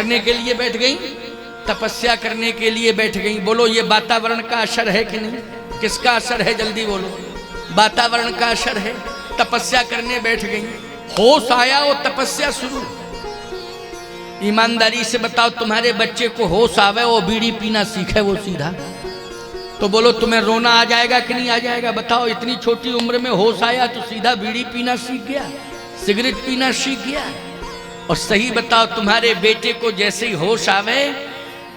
करने के लिए बैठ गई, तपस्या करने के लिए बैठ गई। बोलो ये वातावरण का असर है कि नहीं? किसका असर है? जल्दी बोलो। वातावरण का असर है। तपस्या करने बैठ गई, होश आया और तपस्या शुरू। ईमानदारी से बताओ, तुम्हारे बच्चे को होश आवे वो बीड़ी पीना सीखे वो सीधा, तो बोलो तुम्हें रोना आ जाएगा कि नहीं आ जाएगा? बताओ, इतनी छोटी उम्र में होश आया तो सीधा बीड़ी पीना सीख गया, सिगरेट पीना सीख गया। और सही बताओ, तुम्हारे बेटे को जैसे ही होश आवे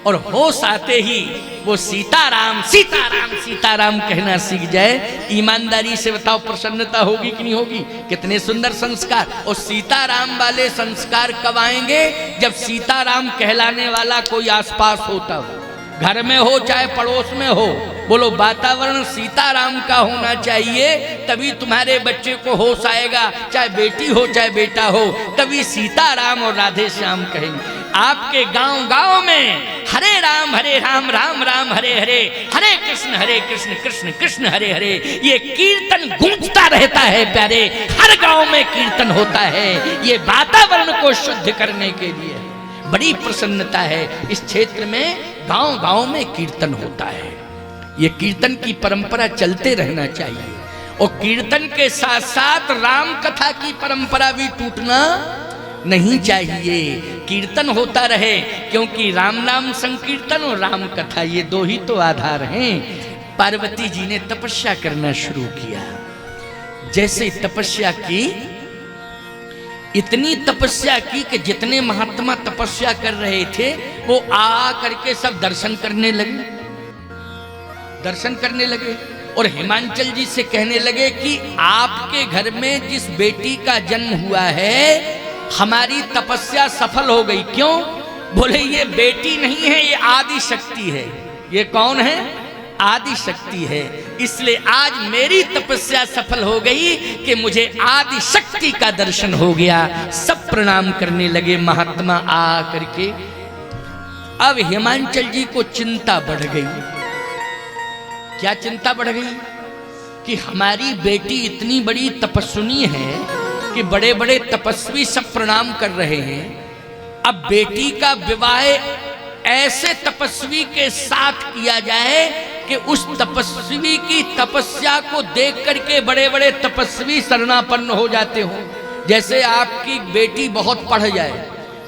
और होश आते ही वो सीताराम सीताराम सीताराम कहना सीख जाए, ईमानदारी से बताओ प्रसन्नता होगी कि नहीं होगी? कितने सुंदर संस्कार। और सीताराम वाले संस्कार कब आएंगे? जब सीताराम कहलाने वाला कोई आसपास होता हो, घर में हो चाहे पड़ोस में हो। बोलो वातावरण सीताराम का होना चाहिए, तभी तुम्हारे बच्चे को होश आएगा, चाहे बेटी हो चाहे बेटा हो, तभी सीताराम और राधे श्याम कहेंगे। आपके गांव गांव में हरे राम राम राम हरे हरे, हरे कृष्ण कृष्ण कृष्ण हरे हरे, ये कीर्तन गूंजता रहता है प्यारे। हर गांव में कीर्तन होता है, ये वातावरण को शुद्ध करने के लिए। बड़ी प्रसन्नता है इस क्षेत्र में, गांव गांव में कीर्तन होता है। ये कीर्तन की परंपरा चलते रहना चाहिए, और कीर्तन के साथ साथ राम कथा की परंपरा भी टूटना नहीं चाहिए। कीर्तन होता रहे, क्योंकि राम नाम संकीर्तन और राम कथा ये दो ही तो आधार हैं। पार्वती जी ने तपस्या करना शुरू किया। जैसे तपस्या की, इतनी तपस्या की कि जितने महात्मा तपस्या कर रहे थे वो आ करके सब दर्शन करने लगे। और हिमांचल जी से कहने लगे कि आपके घर में जिस बेटी का जन्म हुआ है, हमारी तपस्या सफल हो गई। क्यों? बोले ये बेटी नहीं है, ये आदि शक्ति है। ये कौन है? आदि शक्ति है। इसलिए आज मेरी तपस्या सफल हो गई कि मुझे आदि शक्ति का दर्शन हो गया। सब प्रणाम करने लगे महात्मा आ करके। अब हिमांचल जी को चिंता बढ़ गई। क्या चिंता बढ़ गई? कि हमारी बेटी इतनी बड़ी तपस्विनी है कि बड़े बड़े तपस्वी सब प्रणाम कर रहे हैं। अब बेटी का विवाह ऐसे तपस्वी के साथ किया जाए कि उस तपस्वी की तपस्या को देख करके बड़े बड़े तपस्वी शरणापन्न हो जाते हो। जैसे आपकी बेटी बहुत पढ़ जाए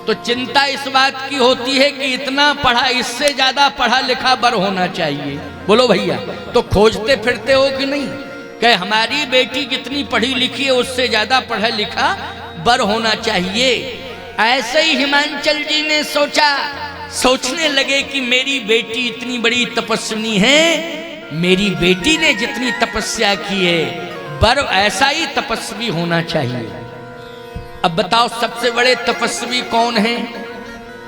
तो चिंता इस बात की होती है कि इतना पढ़ा, इससे ज्यादा पढ़ा लिखा बर होना चाहिए। बोलो भैया, तो खोजते फिरते हो कि नहीं कि हमारी बेटी कितनी पढ़ी लिखी है, उससे ज्यादा पढ़ा लिखा बर होना चाहिए। ऐसे ही हिमांचल जी ने सोचने लगे कि मेरी बेटी इतनी बड़ी तपस्विनी है, मेरी बेटी ने जितनी तपस्या की है, बर ऐसा ही तपस्वी होना चाहिए। अब बताओ सबसे बड़े तपस्वी कौन है?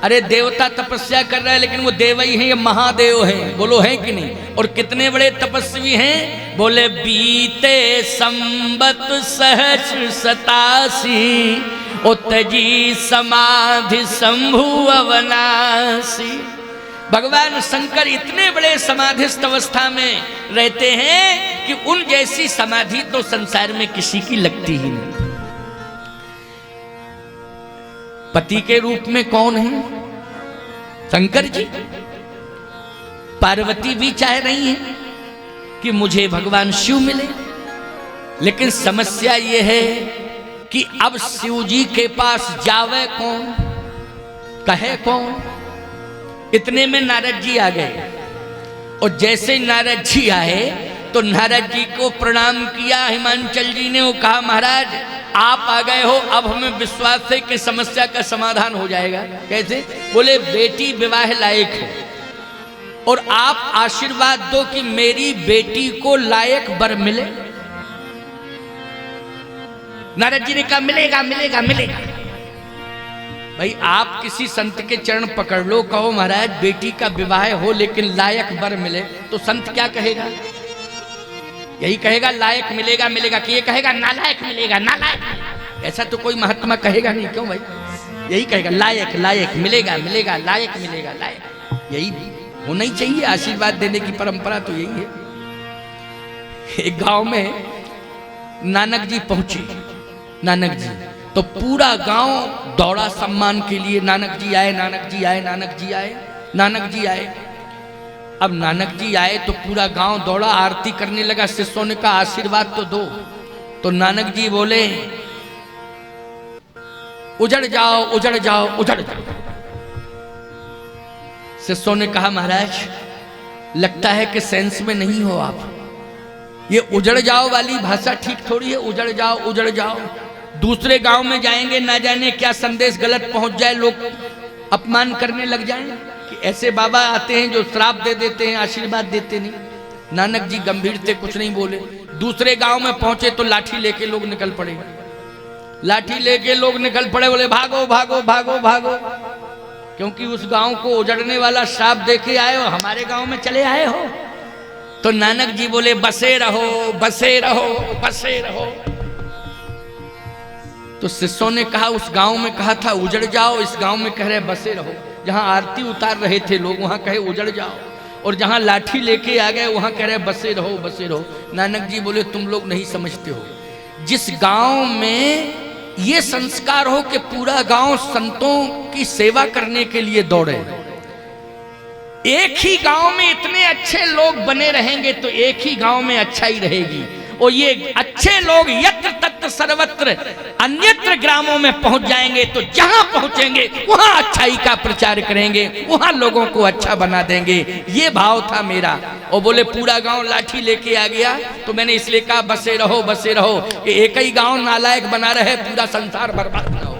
अरे देवता तपस्या कर रहा है, लेकिन वो देव ही हैं, ये महादेव हैं। बोलो हैं कि नहीं? और कितने बड़े तपस्वी हैं? बोले बीते संबत सहस्र 87, उतजी समाधि शंभु अवनासी। भगवान शंकर इतने बड़े समाधिस्थ अवस्था में रहते हैं कि उन जैसी समाधि तो संसार में किसी की लगती ही नहीं। पति के रूप में कौन है? शंकर जी। पार्वती भी चाह रही है कि मुझे भगवान शिव मिले, लेकिन समस्या यह है कि अब शिव जी के पास जावे कौन, कहे कौन? इतने में नारद जी आ गए, और जैसे नारद जी आए तो नारद जी को प्रणाम किया। हिमांचल जी ने वो कहा, महाराज आप आ गए हो, अब हमें विश्वास है कि समस्या का समाधान हो जाएगा। कैसे? बोले बेटी विवाह लायक है, और आप आशीर्वाद दो कि मेरी बेटी को लायक वर मिले। नारद जी ने कहा मिलेगा मिलेगा मिलेगा। भाई आप किसी संत के चरण पकड़ लो, कहो महाराज बेटी का विवाह हो लेकिन लायक वर मिले, तो संत क्या कहेगा? यही कहेगा लायक मिलेगा मिलेगा, कि ये कहेगा नालायक मिलेगा नालायक। ऐसा तो कोई महात्मा कहेगा नहीं। क्यों भाई? यही कहेगा लायक लायक मिलेगा मिलेगा, लायक मिलेगा लायक। यही होना ही चाहिए, आशीर्वाद देने की परंपरा तो यही है। एक गांव में नानक जी पहुंचे। नानक जी तो पूरा गांव दौड़ा सम्मान के लिए, नानक जी आए, नानक जी आए, नानक जी आए, नानक जी आए। अब नानक जी आए तो पूरा गांव दौड़ा, आरती करने लगा। शिष्यों ने कहा आशीर्वाद तो दो। तो नानक जी बोले उजड़ जाओ, उजड़ जाओ, उजड़ जाओ। शिष्यों ने कहा महाराज लगता है कि सेंस में नहीं हो आप, ये उजड़ जाओ वाली भाषा ठीक थोड़ी है। उजड़ जाओ, उजड़ जाओ, दूसरे गांव में जाएंगे ना जाने क्या संदेश गलत पहुंच जाए, लोग अपमान करने लग जाएं कि ऐसे बाबा आते हैं जो श्राप दे देते हैं, आशीर्वाद देते नहीं। नानक जी गंभीर थे, कुछ नहीं बोले। दूसरे गांव में पहुंचे तो लाठी लेके लोग निकल पड़े, लाठी लेके लोग निकल पड़े, बोले भागो भागो भागो भागो, क्योंकि उस गांव को उजड़ने वाला श्राप देके आए हो, हमारे गांव में चले आए हो। तो नानक जी बोले बसे रहो, बसे रहो, बसे रहो। तो शिष्यों ने कहा उस गांव में कहा था उजड़ जाओ, इस गांव में कह रहे बसे रहो। जहां आरती उतार रहे थे लोग वहां कहे उजड़ जाओ, और जहां लाठी लेके आ गए वहां कह रहे बसे रहो, बसे रहो। नानक जी बोले तुम लोग नहीं समझते हो, जिस गांव में ये संस्कार हो कि पूरा गांव संतों की सेवा करने के लिए दौड़े, एक ही गांव में इतने अच्छे लोग बने रहेंगे तो एक ही गांव में अच्छाई रहेगी। और ये अच्छे लोग यत्र तत्र सर्वत्र अन्यत्र ग्रामों में पहुंच जाएंगे तो जहां पहुंचेंगे वहां अच्छाई का प्रचार करेंगे, वहां लोगों को अच्छा बना देंगे। ये भाव था मेरा। और बोले पूरा गांव लाठी लेके आ गया तो मैंने इसलिए कहा बसे रहो, बसे रहो, कि एक ही गांव नालायक बना रहे, पूरा संसार बर्बाद ना हो,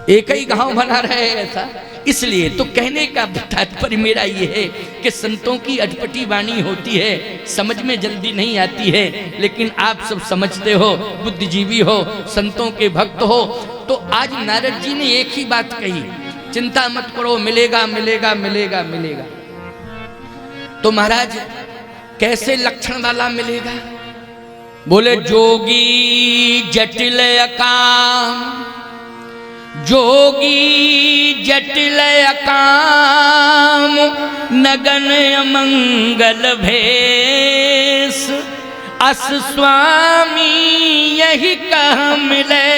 एक ही गांव बना रहे ऐसा। इसलिए तो कहने का तात्पर्य मेरा ये है कि संतों की अटपटी वाणी होती है, समझ में जल्दी नहीं आती है, लेकिन आप सब समझते हो, बुद्धिजीवी हो, संतों के भक्त हो। तो आज नारद जी ने एक ही बात कही, चिंता मत करो, मिलेगा मिलेगा मिलेगा मिलेगा। तो महाराज कैसे लक्षण वाला मिलेगा? बोले जोगी जटिल अकाम, जोगी जटिल अकाम, नगन अमंगल भेष, अस स्वामी यही कह मिले,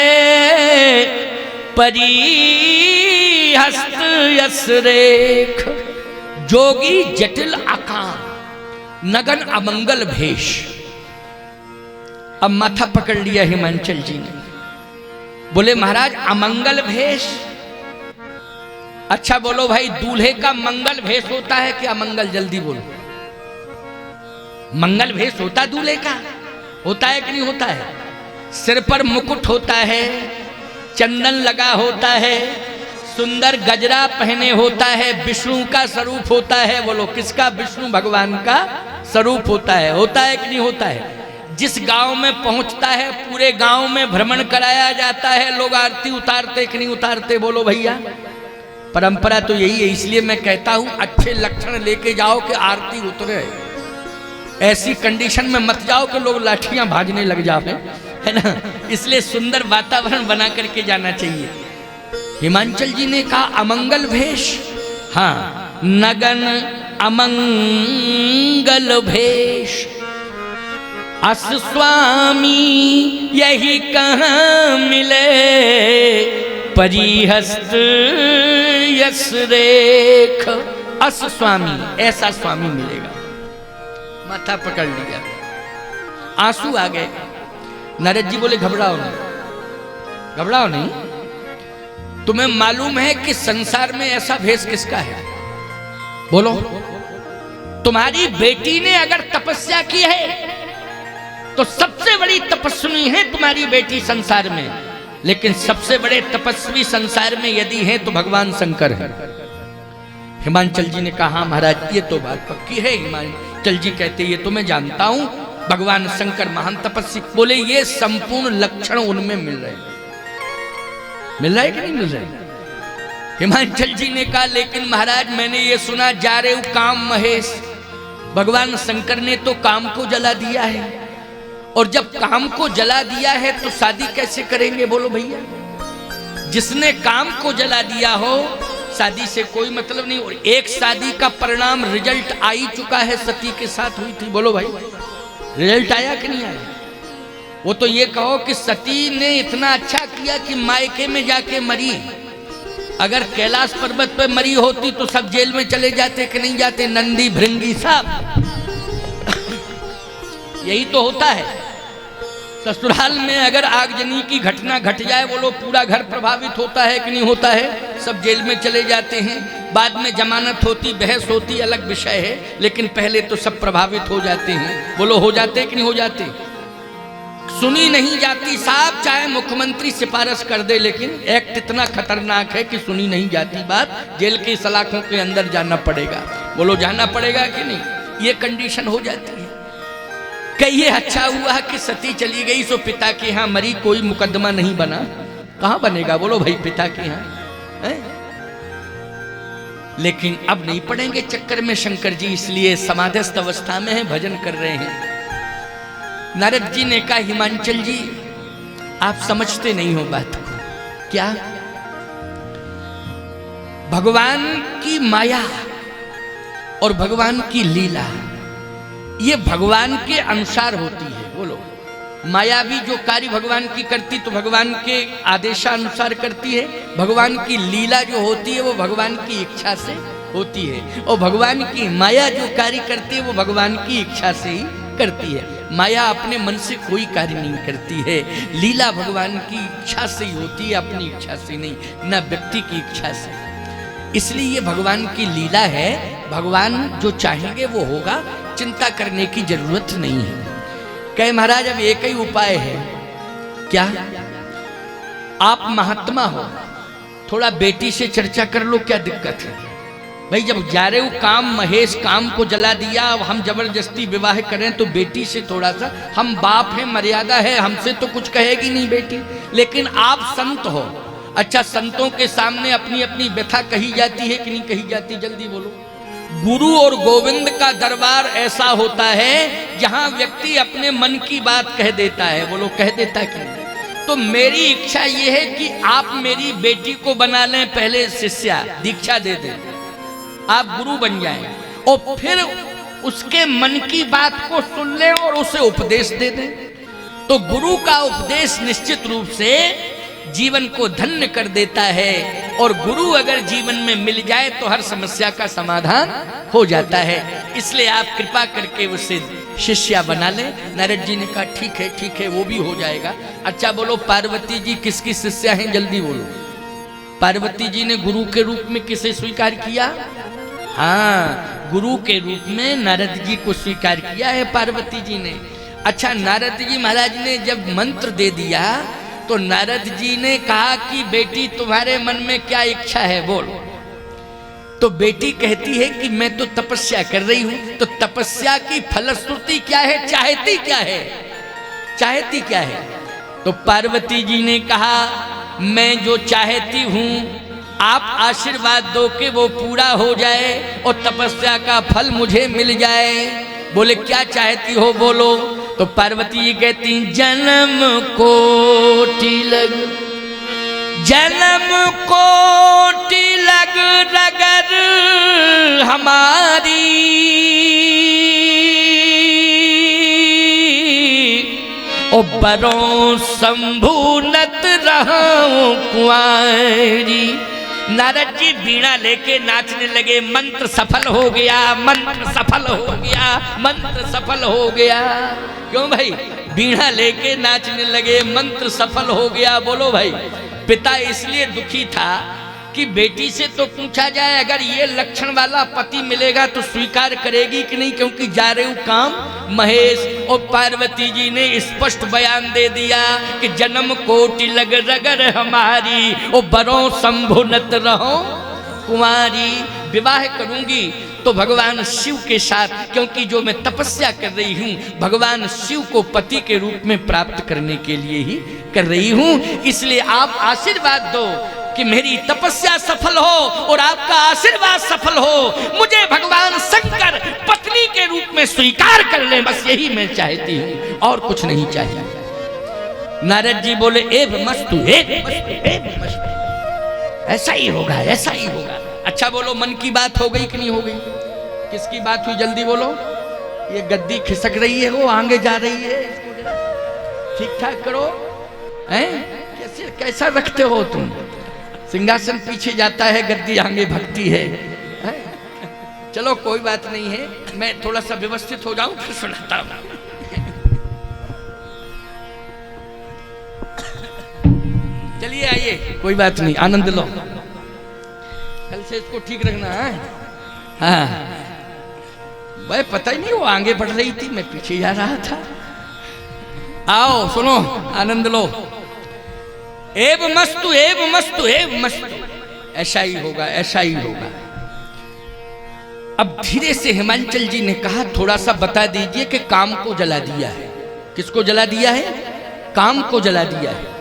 परी हस्त यस रेख। जोगी जटिल अकाम, नगन अमंगल भेष। अब माथा पकड़ लिया हिमांचल जी ने। बोले महाराज अमंगल भेष, अच्छा बोलो भाई, दूल्हे का मंगल भेष होता है कि अमंगल? जल्दी बोलो। मंगल भेष होता दूल्हे का, होता है कि नहीं होता है? सिर पर मुकुट होता है, चंदन लगा होता है, सुंदर गजरा पहने होता है, विष्णु का स्वरूप होता है। बोलो किसका? विष्णु भगवान का स्वरूप होता है कि नहीं होता है? जिस गांव में पहुंचता है पूरे गांव में भ्रमण कराया जाता है, लोग आरती उतारते कि नहीं उतारते? बोलो भैया, परंपरा तो यही है। इसलिए मैं कहता हूं अच्छे लक्षण लेके जाओ कि आरती उतरे, ऐसी कंडीशन में मत जाओ कि लोग लाठियां भाजने लग जाए, है ना। इसलिए सुंदर वातावरण बना करके जाना चाहिए। हिमांचल जी ने कहा अमंगल भेष, हाँ, नगन अमंगल भेष, अस स्वामी यही कहाँ मिले, परिहस्त यस रेख। अस स्वामी, ऐसा स्वामी मिलेगा। माथा पकड़ लिया, आंसू आ गए। नारद जी बोले घबराओ नहीं, घबराओ नहीं। तुम्हें मालूम है कि संसार में ऐसा भेष किसका है? बोलो। तुम्हारी बेटी ने अगर तपस्या की है तो सबसे बड़ी तपस्वी है तुम्हारी बेटी संसार में, लेकिन सबसे बड़े तपस्वी संसार में यदि है तो भगवान शंकर है। हिमांचल जी ने कहा महाराज ये तो बात पक्की है। हिमांचल जी कहते ये तो मैं जानता हूं, भगवान शंकर महान तपस्वी। बोले ये संपूर्ण लक्षण उनमें मिल रहे हैं, मिल रहा है कि नहीं मिल रहा है? हिमांचल जी ने कहा लेकिन महाराज मैंने ये सुना जा रहे हो काम महेश, भगवान शंकर ने तो काम को जला दिया है, और जब काम को जला दिया है तो शादी कैसे करेंगे? बोलो भैया, जिसने काम को जला दिया हो शादी से कोई मतलब नहीं। और एक शादी का परिणाम रिजल्ट आ ही चुका है, सती के साथ हुई थी। बोलो भाई, रिजल्ट आया कि नहीं आया? वो तो ये कहो कि सती ने इतना अच्छा किया कि मायके में जाके मरी। अगर कैलाश पर्वत पर मरी होती तो सब जेल में चले जाते कि नहीं जाते, नंदी भृंगी सब। यही तो होता है। ससुराल में अगर आगजनी की घटना घट जाए, बोलो पूरा घर प्रभावित होता है कि नहीं होता है, सब जेल में चले जाते हैं। बाद में जमानत होती, बहस होती, अलग विषय है, लेकिन पहले तो सब प्रभावित हो जाते हैं। बोलो हो जाते कि नहीं हो जाते? सुनी नहीं जाती साहब, चाहे मुख्यमंत्री सिफारिश कर दे, लेकिन एक्ट इतना खतरनाक है कि सुनी नहीं जाती बात, जेल की सलाखों के अंदर जाना पड़ेगा। बोलो जाना पड़ेगा कि नहीं? ये कंडीशन हो जाती है। कहिए अच्छा हुआ कि सती चली गई सो पिता के यहाँ मरी, कोई मुकदमा नहीं बना। कहाँ बनेगा बोलो भाई पिता के यहाँ है? लेकिन अब नहीं पड़ेंगे चक्कर में शंकर जी, इसलिए समाधिस्थ अवस्था में है, भजन कर रहे हैं। नारद जी ने कहा हिमांचल जी आप समझते नहीं हो बात को। क्या? भगवान की माया और भगवान की लीला ये भगवान के अनुसार होती है। बोलो माया भी जो कार्य भगवान की करती तो भगवान के आदेशानुसार करती है, भगवान की लीला जो होती है वो भगवान की इच्छा से होती है, और भगवान की माया जो कार्य करती है वो भगवान की इच्छा से ही करती है। माया अपने मन से कोई कार्य नहीं करती है, लीला भगवान की इच्छा से ही होती है, अपनी इच्छा से नहीं, न व्यक्ति की इच्छा से। इसलिए ये भगवान की लीला है, भगवान जो चाहेंगे वो होगा, चिंता करने की जरूरत नहीं है। कहे महाराज अब एक ही उपाय है। क्या? आप महात्मा हो, थोड़ा बेटी से चर्चा कर लो, क्या दिक्कत है भाई? जब जा रहे हो काम, महेश काम को जला दिया, अब हम जबरदस्ती विवाह करें तो बेटी से थोड़ा सा, हम बाप हैं, मर्यादा है, हमसे तो कुछ कहेगी नहीं बेटी, लेकिन आप संत हो। अच्छा संतों के सामने अपनी अपनी व्यथा कही जाती है कि नहीं कही जाती? जल्दी बोलो। गुरु और गोविंद का दरबार ऐसा होता है जहां व्यक्ति अपने मन की बात कह देता है। बोलो कह देता है कि तो मेरी इच्छा यह है कि आप मेरी बेटी को बना लें, पहले शिष्या दीक्षा दे दें, आप गुरु बन जाएं, और फिर उसके मन की बात को सुन लें और उसे उपदेश दे दें। तो गुरु का उपदेश निश्चित रूप से जीवन को धन्य कर देता है, और गुरु अगर जीवन में मिल जाए तो हर समस्या का समाधान हो जाता है। इसलिए आप कृपा करके उसे शिष्या बना लें। नारद जी ने कहा ठीक है ठीक है, वो भी हो जाएगा। अच्छा बोलो पार्वती जी किसकी शिष्या हैं? जल्दी बोलो। पार्वती जी ने गुरु के रूप में किसे स्वीकार किया? हाँ, गुरु के रूप में नारद जी को स्वीकार किया है पार्वती जी ने। अच्छा नारद जी महाराज ने जब मंत्र दे दिया तो नारद जी ने कहा कि बेटी तुम्हारे मन में क्या इच्छा है बोल। तो बेटी कहती है कि मैं तो तपस्या कर रही हूं। तो तपस्या की फलश्रुति क्या है? चाहती क्या है? चाहती क्या है? तो पार्वती जी ने कहा मैं जो चाहती हूं आप आशीर्वाद दो कि वो पूरा हो जाए और तपस्या का फल मुझे मिल जाए। बोले क्या चाहती हो बोलो। तो पार्वती जी कहती जन्म कोटि लग, जन्म कोटि लग रगर हमारी, ओ बरों शंभुनत रहूं कुंवारी। नारद जी बीड़ा लेके नाचने लगे। मंत्र सफल हो गया, मंत्र सफल हो गया, मंत्र सफल हो गया। क्यों भाई? बीड़ा लेके नाचने लगे, मंत्र सफल हो गया। बोलो भाई। पिता इसलिए दुखी था कि बेटी से तो पूछा जाए अगर ये लक्षण वाला पति मिलेगा तो स्वीकार करेगी कि नहीं, क्योंकि जा रहे हो काम महेश। और पार्वती जी ने स्पष्ट बयान दे दिया कि जन्म कोटि लग रगर हमारी, ओ बरों शंभुनत रहो कुंवारी। विवाह करूंगी तो भगवान शिव के साथ, क्योंकि जो मैं तपस्या कर रही हूँ भगवान शिव को पति के रूप में प्राप्त करने के लिए ही कर रही हूँ। इसलिए आप आशीर्वाद दो कि मेरी तपस्या सफल हो और आपका आशीर्वाद सफल हो, मुझे भगवान शंकर पत्नी के रूप में स्वीकार कर ले, बस यही मैं चाहती हूँ और कुछ नहीं चाहिए। नारद जी बोले एव मस्तु, एव मस्तु, ऐसा ही होगा, ऐसा ही होगा। अच्छा बोलो मन की बात हो गई कि नहीं हो गई? किसकी बात हुई? जल्दी बोलो। ये गद्दी खिसक रही है, वो आगे जा रही है। ठीक ठाक करो, हैं? कैसे कैसा रखते हो तुम? सिंहासन पीछे जाता है, गद्दी आगे भगती है, हैं? चलो कोई बात नहीं है, मैं थोड़ा सा व्यवस्थित हो जाऊं फिर सुनाता हूं। चलिए आइए, कोई बात नहीं, आनंद लो। कल से इसको ठीक रखना है। हाँ, भाई पता ही नहीं, वो आगे बढ़ रही थी, मैं पीछे जा रहा था। आओ सुनो, आनंद लो। एव मस्तु एव मस्तु एव मस्तु, ऐसा ही होगा, ऐसा ही होगा। अब धीरे से हिमांचल जी ने कहा, थोड़ा सा बता दीजिए कि काम को जला दिया है। किसको जला दिया है? काम को जला दिया है।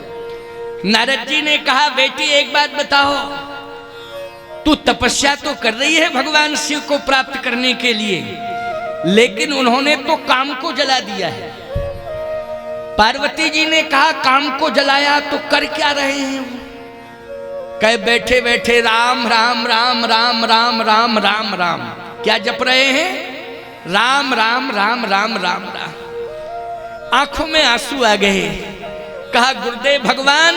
नारद जी ने कहा, बेटी एक बात बताओ, तू तपस्या तो कर रही है भगवान शिव को प्राप्त करने के लिए, लेकिन उन्होंने तो काम को जला दिया है। पार्वती जी ने कहा, काम को जलाया तो कर क्या रहे हैं? कहे बैठे बैठे राम राम राम राम राम राम राम राम, क्या जप रहे हैं? राम राम राम राम राम राम। आंखों में आंसू आ गए। कहा, गुरुदेव भगवान,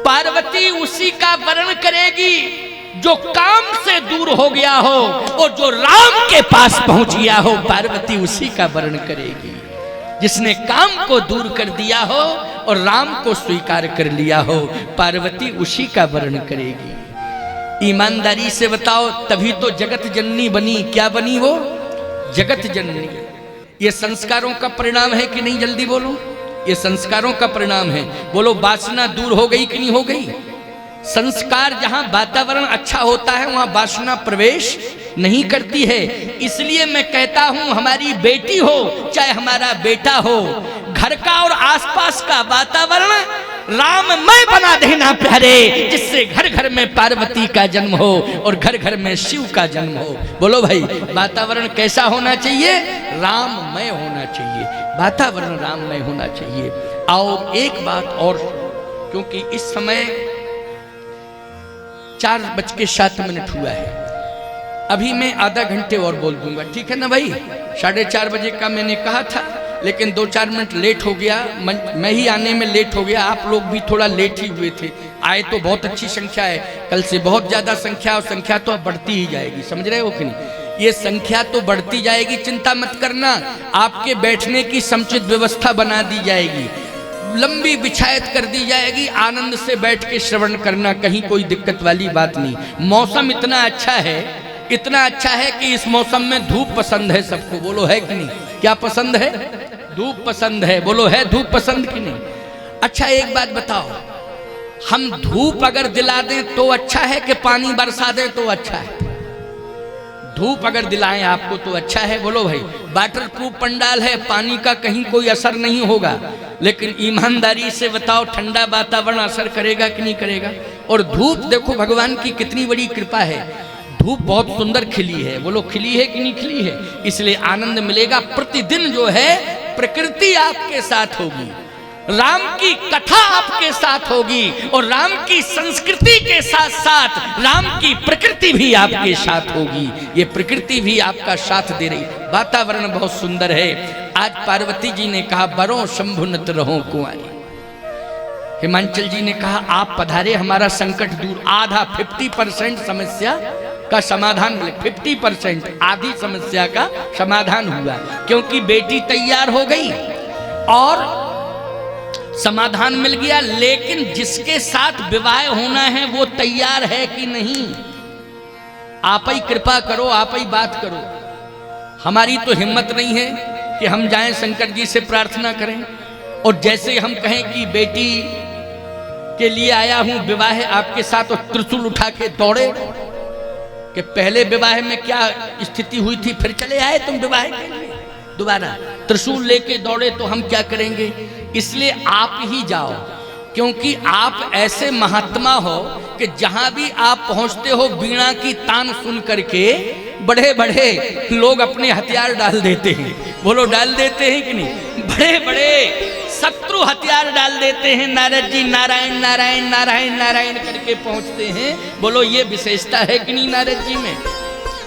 पार्वती उसी का वर्ण करेगी जो काम से दूर हो गया हो, और जो राम के पास पहुंच गया हो, पार्वती उसी का वर्ण करेगी। जिसने काम को दूर कर दिया हो और राम को स्वीकार कर लिया हो, पार्वती उसी का वर्ण करेगी। ईमानदारी से बताओ, तभी तो जगत जननी बनी। क्या बनी वो? जगत जननी। ये संस्कारों का परिणाम है कि नहीं? जल्दी बोलो, ये संस्कारों का परिणाम है। बोलो, वासना दूर हो गई कि नहीं हो गई? संस्कार, जहां वातावरण अच्छा होता है वहां वासना प्रवेश नहीं करती है। इसलिए मैं कहता हूं, हमारी बेटी हो चाहे हमारा बेटा हो, घर का और आसपास का वातावरण राममय बना देना प्यारे, जिससे घर घर में पार्वती का जन्म हो और घर घर में शिव का जन्म हो। बोलो भाई, वातावरण कैसा होना चाहिए? राममय होना चाहिए, वातावरण राममय होना चाहिए। आओ एक बात और, क्योंकि इस समय 4:07 हुआ है, अभी मैं आधा घंटे और बोल दूंगा, ठीक है ना भाई? 4:30 बजे का मैंने कहा था, लेकिन 2-4 मिनट लेट हो गया। मैं ही आने में लेट हो गया, आप लोग भी थोड़ा लेट ही हुए थे। आए तो बहुत अच्छी संख्या है, कल से बहुत ज्यादा संख्या, और संख्या तो अब बढ़ती ही जाएगी, समझ रहे हो कि नहीं? ये संख्या तो बढ़ती जाएगी, चिंता मत करना। आपके बैठने की समुचित व्यवस्था बना दी जाएगी, लंबी बिछायत कर दी जाएगी, आनंद से बैठ के श्रवण करना, कहीं कोई दिक्कत वाली बात नहीं। मौसम इतना अच्छा है, इतना अच्छा है कि इस मौसम में धूप पसंद है सबको। बोलो है कि नहीं? क्या पसंद है? धूप पसंद है। बोलो, है धूप पसंद कि नहीं? अच्छा एक बात बताओ, हम धूप अगर दिला दें तो अच्छा है कि पानी बरसा दें तो अच्छा है? धूप अगर दिलाएं आपको तो अच्छा है। बोलो भाई, वाटर प्रूफ पंडाल है, पानी का कहीं कोई असर नहीं होगा। लेकिन ईमानदारी से बताओ, ठंडा वातावरण असर करेगा कि नहीं करेगा? और धूप देखो, भगवान की कितनी बड़ी कृपा है, धूप बहुत सुंदर खिली है। बोलो, खिली है कि नहीं खिली है? इसलिए आनंद मिलेगा। प्रतिदिन जो है प्रकृति आपके साथ होगी, राम की कथा आपके साथ होगी, और राम की संस्कृति के साथ साथ राम की प्रकृति भी आपके साथ होगी। ये प्रकृति भी आपका साथ दे रही, वातावरण बहुत सुंदर है। आज पार्वती जी ने कहा, बरो शंभु नत रहो कुंवारी। हिमांचल जी ने कहा, आप पधारे, हमारा संकट दूर, आधा 50% समस्या का समाधान मिले। 50% आधी समस्या का समाधान हुआ, क्योंकि बेटी तैयार हो गई और समाधान मिल गया। लेकिन जिसके साथ विवाह होना है वो तैयार है कि नहीं? आप ही कृपा करो, आप ही बात करो। हमारी तो हिम्मत नहीं है कि हम जाएं शंकर जी से प्रार्थना करें, और जैसे हम कहें कि बेटी के लिए आया हूं विवाह आपके साथ, और त्रिशूल उठा के दौड़े कि पहले विवाह में क्या स्थिति हुई थी, फिर चले आए तुम विवाह के लिए, दोबारा त्रिशूल लेके दौड़े तो हम क्या करेंगे? इसलिए आप ही जाओ, क्योंकि आप ऐसे महात्मा हो कि जहां भी आप पहुंचते हो, वीणा की तान सुन करके बड़े बड़े लोग अपने हथियार डाल देते हैं। बोलो, डाल देते हैं कि नहीं? बड़े बड़े शत्रु हथियार डाल देते हैं। नारद जी नारायण नारायण नारायण नारायण करके पहुंचते हैं। बोलो, ये विशेषता है कि नहीं नारद जी में?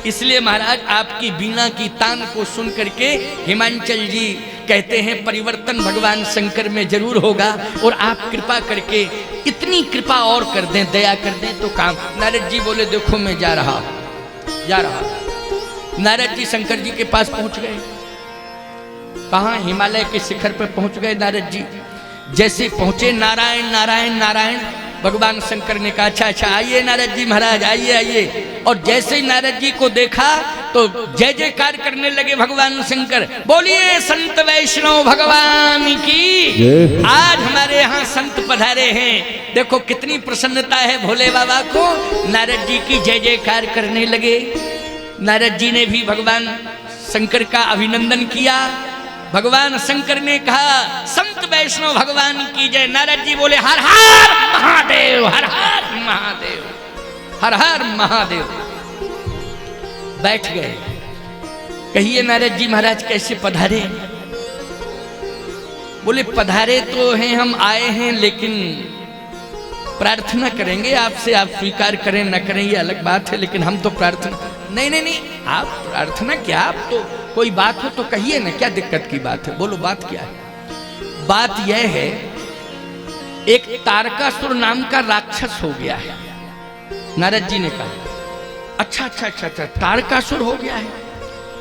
इसलिए महाराज आपकी वीणा की तान को सुन करके हिमांचल जी कहते हैं परिवर्तन भगवान शंकर में जरूर होगा, और आप कृपा करके इतनी कृपा और कर दें, दया कर दें तो काम। नारद जी बोले देखो मैं जा रहा हूं। नारद जी शंकर जी के पास पहुंच गए। कहां? हिमालय के शिखर पर पहुंच गए नारद जी। जैसे पहुंचे नारायण नारायण नारायण, भगवान शंकर ने कहा अच्छा अच्छा आइए नारद जी महाराज आइए आइए। और जैसे ही नारद जी को देखा तो जय जयकार करने लगे भगवान शंकर, बोलिए संत वैष्णव भगवान की। आज हमारे यहाँ संत पधारे हैं, देखो कितनी प्रसन्नता है भोले बाबा को। नारद जी की जय जयकार करने लगे। नारद जी ने भी भगवान शंकर का अभिनंदन किया। भगवान शंकर ने कहा संत वैष्णव भगवान की जय। नारद जी बोले हर हर महादेव, हर हर महादेव, हर हर महादेव। बैठ गए। कहिए नारद जी महाराज कैसे पधारे? बोले पधारे तो हैं, हम आए हैं, लेकिन प्रार्थना करेंगे आपसे, आप स्वीकार करें न करें ये अलग बात है, लेकिन हम तो प्रार्थना। नहीं नहीं नहीं, आप प्रार्थना क्या, आप तो कोई बात हो तो कहिए ना, क्या दिक्कत की बात है? बोलो बात क्या है? बात यह है एक तारकासुर नाम का राक्षस हो गया है। नारद जी ने कहा अच्छा अच्छा अच्छा अच्छा तारकासुर हो गया है।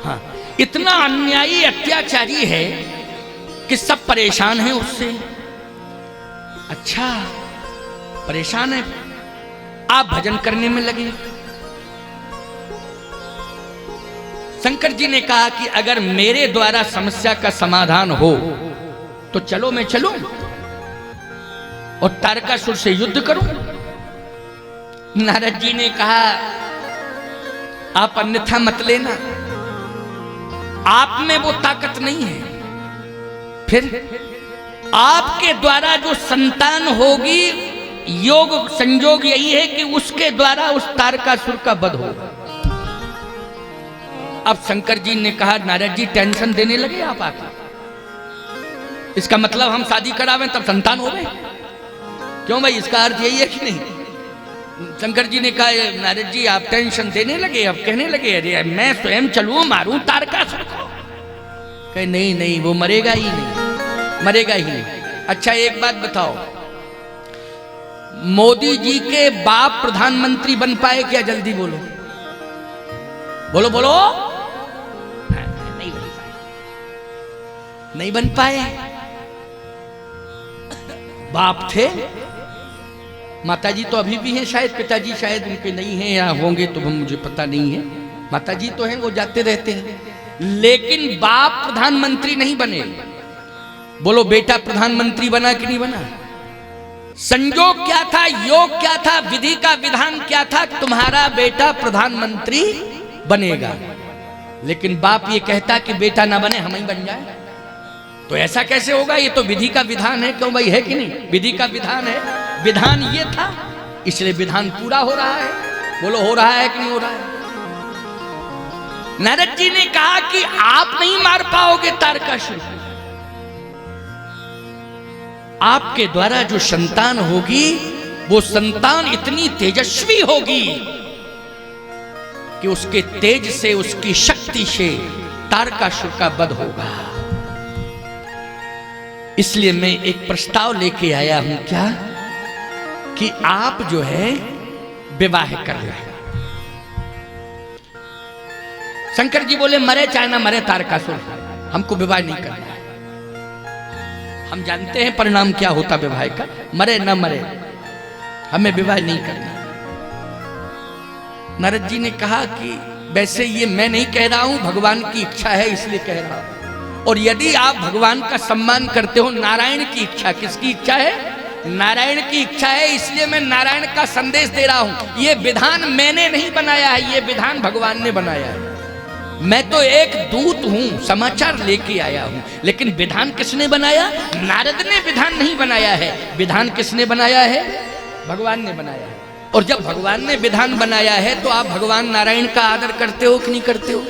हाँ, इतना अन्यायी अत्याचारी है कि सब परेशान हैं उससे। अच्छा परेशान है, आप भजन करने में लगे। शंकर जी ने कहा कि अगर मेरे द्वारा समस्या का समाधान हो तो चलो मैं चलूं और तारकासुर से युद्ध करूं। नारद जी ने कहा आप अन्यथा मत लेना, आप में वो ताकत नहीं है। फिर आपके द्वारा जो संतान होगी, योग संयोग यही है कि उसके द्वारा उस तारकासुर का वध होगा। अब शंकर जी ने कहा नारद जी टेंशन देने लगे आप आके, इसका मतलब हम शादी करावें तब संतान हो गए? क्यों भाई, इसका अर्थ यही है कि नहीं? शंकर जी ने कहा नारद जी आप टेंशन देने लगे, अब कहने लगे अरे मैं स्वयं चलूं मारूं तारकासुर को। कहे नहीं नहीं वो मरेगा ही नहीं, मरेगा ही नहीं। अच्छा एक बात बताओ, मोदी जी के बाप प्रधानमंत्री बन पाए क्या? जल्दी बोलो बोलो बोलो। नहीं बन पाए, नहीं बन पाए। बाप थे, माताजी तो अभी भी हैं शायद, पिताजी शायद उनके नहीं हैं या होंगे तो मुझे पता नहीं है। माताजी तो हैं, वो जाते रहते हैं, लेकिन बाप प्रधानमंत्री नहीं बने। बोलो बेटा प्रधानमंत्री बना कि नहीं बना? संयोग क्या था, योग क्या था, विधि का विधान क्या था? तुम्हारा बेटा प्रधानमंत्री बनेगा। लेकिन बाप ये कहता कि बेटा ना बने हम ही बन जाए, तो ऐसा कैसे होगा? ये तो विधि का विधान है। क्यों भाई, है कि नहीं? विधि का विधान है, विधान ये था, इसलिए विधान पूरा हो रहा है। बोलो हो रहा है कि नहीं हो रहा है? नारद जी ने कहा कि आप नहीं मार पाओगे तारकासुर, आपके द्वारा जो संतान होगी वो संतान इतनी तेजस्वी होगी कि उसके तेज से, उसकी शक्ति से तारकासुर का वध होगा। इसलिए मैं एक प्रस्ताव लेके आया हूं, क्या कि आप जो है विवाह कर लें। शंकर जी बोले मरे चाहे ना मरे तारकासुर, हमको विवाह नहीं करना है। हम जानते हैं परिणाम क्या होता विवाह का, मरे न मरे हमें विवाह नहीं करना। नारद जी ने कहा कि वैसे ये मैं नहीं कह रहा हूं, भगवान की इच्छा है इसलिए कह रहा हूं। और यदि आप भगवान का सम्मान करते हो, नारायण की इच्छा, किसकी इच्छा है? नारायण की इच्छा है, इसलिए मैं नारायण का संदेश दे रहा हूं। ये विधान मैंने नहीं बनाया है, ये विधान भगवान ने बनाया है। मैं तो एक दूत हूं, समाचार लेके आया हूं, लेकिन विधान किसने बनाया? नारद ने विधान नहीं बनाया है। विधान किसने बनाया है? भगवान ने बनाया है। और जब भगवान ने विधान बनाया है तो आप भगवान नारायण का आदर करते हो कि नहीं करते हो?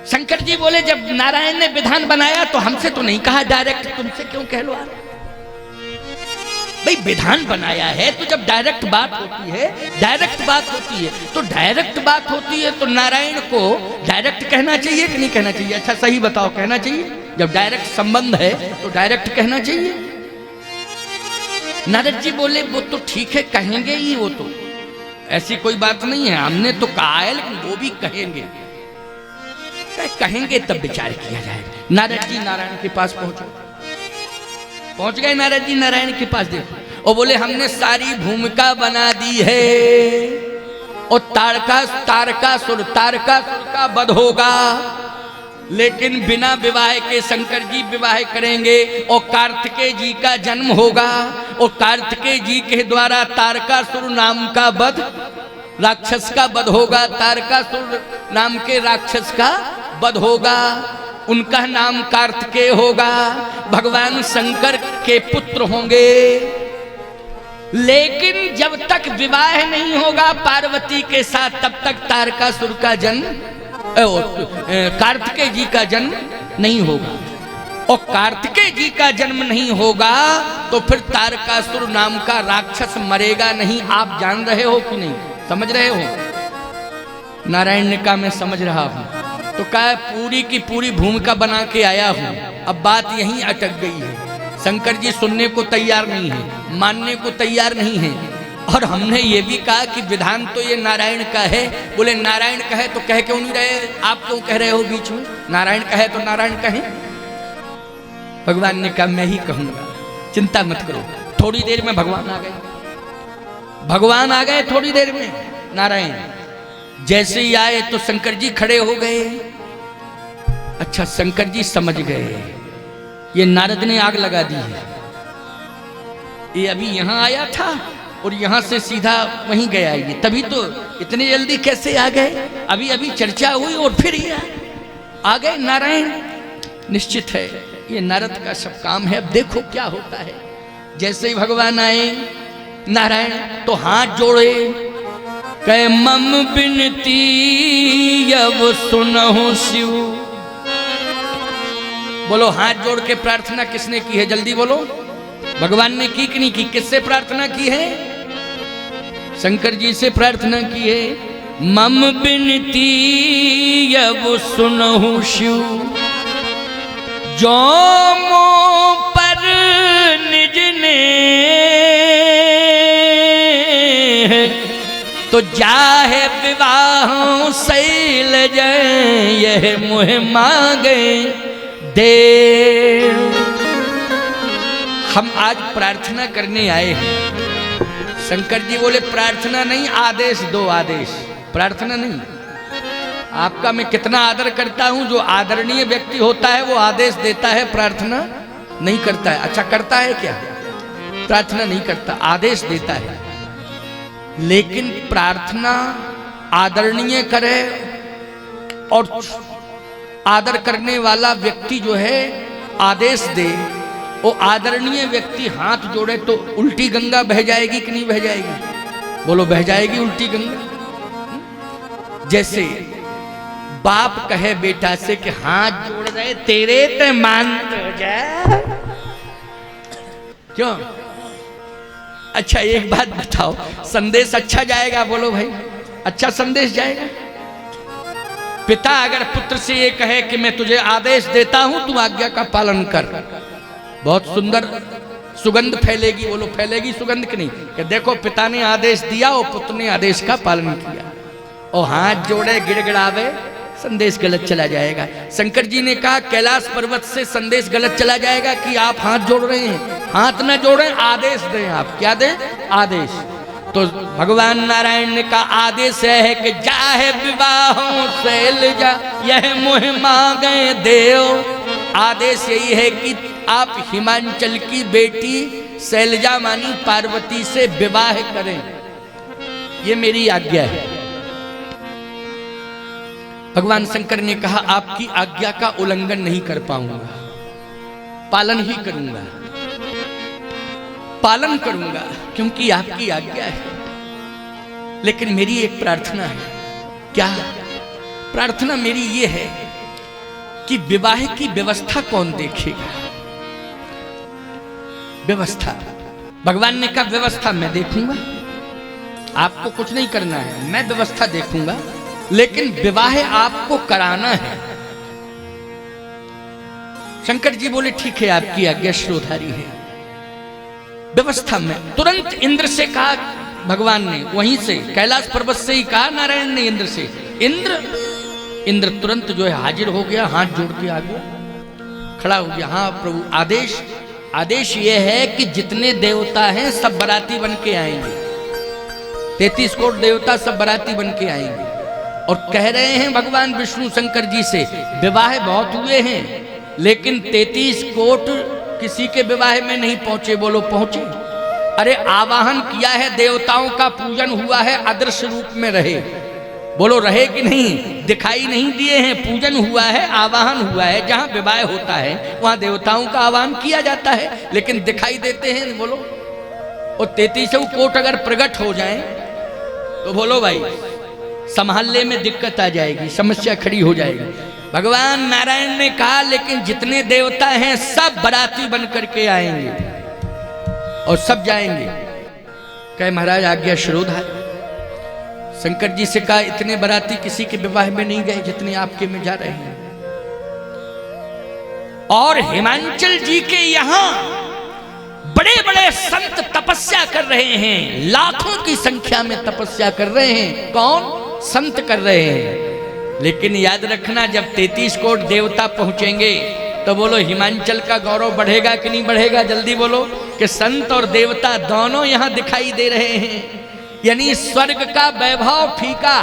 शंकर जी बोले जब नारायण ने विधान बनाया तो हमसे तो नहीं कहा डायरेक्ट, तुमसे क्यों कह लो? भाई विधान बनाया है तो जब डायरेक्ट बात होती है, तो डायरेक्ट बात होती है तो नारायण को डायरेक्ट कहना चाहिए कि नहीं कहना चाहिए? अच्छा सही बताओ, कहना चाहिए? जब डायरेक्ट संबंध है तो डायरेक्ट कहना चाहिए। नारद जी बोले वो तो ठीक है, कहेंगे ही, वो तो ऐसी कोई बात नहीं है, हमने तो कहा है, लेकिन वो भी कहेंगे। कहेंगे तब विचार किया जाएगा। नारद जी नारायण के पास पहुंच गए। नारद जी नारायण के पास देखो, और बोले हमने सारी भूमिका बना दी है, और तारकासुर का वध होगा, लेकिन बिना विवाह के शंकर जी विवाह करेंगे, और कार्तिकेय जी का जन्म होगा, और कार्तिकेय जी के द्वारा तारकासुर नाम का वध, राक्षस का वध होगा। तारकासुर नाम के राक्षस का वध होगा, उनका नाम कार्तिकेय होगा, भगवान शंकर के पुत्र होंगे। लेकिन जब तक विवाह नहीं होगा पार्वती के साथ, तब तक तारकासुर का जन्म, कार्तिकेय जी का जन्म नहीं होगा। और कार्तिकेय जी का जन्म नहीं होगा तो फिर तारकासुर नाम का राक्षस मरेगा नहीं। आप जान रहे हो कि नहीं, समझ रहे हो? नारायण ने कहा मैं समझ रहा हूं। तो कहा पूरी की पूरी भूमिका बना के आया हूं, अब बात यहीं अटक गई है। शंकर जी सुनने को तैयार नहीं है, मानने को तैयार नहीं है। और हमने ये भी कहा कि विधान तो ये नारायण का है। बोले नारायण कहे तो कह क्यों नहीं रहे, आप क्यों कह रहे हो बीच में? नारायण कहे तो नारायण कहे। भगवान ने कहा मैं ही कहूंगा, चिंता मत करो। थोड़ी देर में भगवान आ गए थोड़ी देर में। नारायण जैसे ही आए तो शंकर जी खड़े हो गए। अच्छा शंकर जी समझ गए ये नारद ने आग लगा दी है, ये अभी यहां आया था और यहां से सीधा वहीं गया, ये तभी तो इतनी जल्दी कैसे आ गए? अभी अभी चर्चा हुई और फिर ये आ गए नारायण। निश्चित है ये नारद का सब काम है। अब देखो क्या होता है। जैसे ही भगवान आए नारायण तो हाथ जोड़े, कह मम बिनती अब सुनहु शिव। बोलो हाथ जोड़ के प्रार्थना किसने की है? जल्दी बोलो। भगवान ने की कि नहीं की? किससे प्रार्थना की है? शंकर जी से प्रार्थना की है। मम बिनती अब सुनहु शिव, जो मो पर निज ने तो जाहे विवाह शैल जय, यह मुह मांगे देव। हम आज प्रार्थना करने आए हैं। शंकर जी बोले प्रार्थना नहीं, आदेश दो। आदेश, प्रार्थना नहीं। आपका मैं कितना आदर करता हूं। जो आदरणीय व्यक्ति होता है वो आदेश देता है, प्रार्थना नहीं करता है। अच्छा करता है क्या? प्रार्थना नहीं करता, आदेश देता है। लेकिन प्रार्थना आदरणीय करे, और आदर करने वाला व्यक्ति जो है आदेश दे, वो आदरणीय व्यक्ति हाथ जोड़े तो उल्टी गंगा बह जाएगी कि नहीं बह जाएगी? बोलो बह जाएगी उल्टी गंगा। जैसे बाप कहे बेटा से कि हाथ जोड़ रहे तेरे ते मान हो जाए, क्यों? अच्छा एक बात बताओ, संदेश अच्छा जाएगा? बोलो भाई, अच्छा संदेश जाएगा? पिता अगर पुत्र से ये कहे कि मैं तुझे आदेश देता हूं, तू आज्ञा का पालन कर, बहुत सुंदर सुगंध फैलेगी। बोलो फैलेगी सुगंध कि नहीं? कि देखो पिता ने आदेश दिया और पुत्र ने आदेश का पालन किया। और हाथ जोड़े गिड़गिड़ावे, संदेश गलत चला जाएगा। शंकर जी ने कहा कैलाश पर्वत से संदेश गलत चला जाएगा कि आप हाथ जोड़ रहे हैं। हाथ न जोड़ें, आदेश दें। आप क्या दें? आदेश। तो भगवान नारायण ने कहा आदेश है कि जाहे विवाहों शैल जा, यह मुह मांगे देव। आदेश यही है कि आप हिमांचल की बेटी शैलजा मानी पार्वती से विवाह करें, ये मेरी आज्ञा है। भगवान शंकर ने कहा आपकी आज्ञा का उल्लंघन नहीं कर पाऊंगा, पालन ही करूंगा, पालन करूंगा, क्योंकि आपकी आज्ञा है। लेकिन मेरी एक प्रार्थना है। क्या प्रार्थना मेरी ये है कि विवाह की व्यवस्था कौन देखेगा? व्यवस्था भगवान ने कहा व्यवस्था मैं देखूंगा, आपको कुछ नहीं करना है, मैं व्यवस्था देखूंगा, लेकिन विवाह आपको कराना है। शंकर जी बोले ठीक है, आपकी आज्ञा शिरोधारी है। व्यवस्था में तुरंत इंद्र से कहा भगवान ने, वहीं से कैलाश पर्वत से ही कहा नारायण ने इंद्र से। इंद्र तुरंत जो है हाजिर हो गया, हाथ जोड़ के आ गया, खड़ा हो गया। हाँ प्रभु, आदेश ये है कि जितने देवता हैं सब बराती बन के आएंगे, 33 करोड़ देवता सब बराती बन के आएंगे। और कह रहे हैं भगवान विष्णु शंकर जी से, विवाह बहुत हुए हैं लेकिन 33 कोट किसी के विवाह में नहीं पहुंचे। बोलो पहुंचे? अरे आवाहन किया है, देवताओं का पूजन हुआ है, अदृश्य रूप में रहे। बोलो रहे कि नहीं? दिखाई नहीं दिए हैं, पूजन हुआ है, आवाहन हुआ है। जहां विवाह होता है वहां देवताओं का आवाहन किया जाता है, लेकिन दिखाई देते हैं। बोलो, और 33 कोट अगर प्रकट हो जाए तो बोलो भाई संभालने में दिक्कत आ जाएगी, समस्या खड़ी हो जाएगी। भगवान नारायण ने कहा लेकिन जितने देवता हैं सब बराती बन करके आएंगे और सब जाएंगे। कहे महाराज आज्ञा शिरोधारी। शंकर जी से कहा इतने बराती किसी के विवाह में नहीं गए जितने आपके में जा रहे हैं। और हिमांचल जी के यहां बड़े बड़े संत तपस्या कर रहे हैं, लाखों की संख्या में तपस्या कर रहे हैं। कौन? संत कर रहे हैं। लेकिन याद रखना, जब 33 कोट देवता पहुंचेंगे तो बोलो हिमांचल का गौरव बढ़ेगा कि नहीं बढ़ेगा? जल्दी बोलो। कि संत और देवता दोनों यहां दिखाई दे रहे हैं, यानी स्वर्ग का वैभव फीका,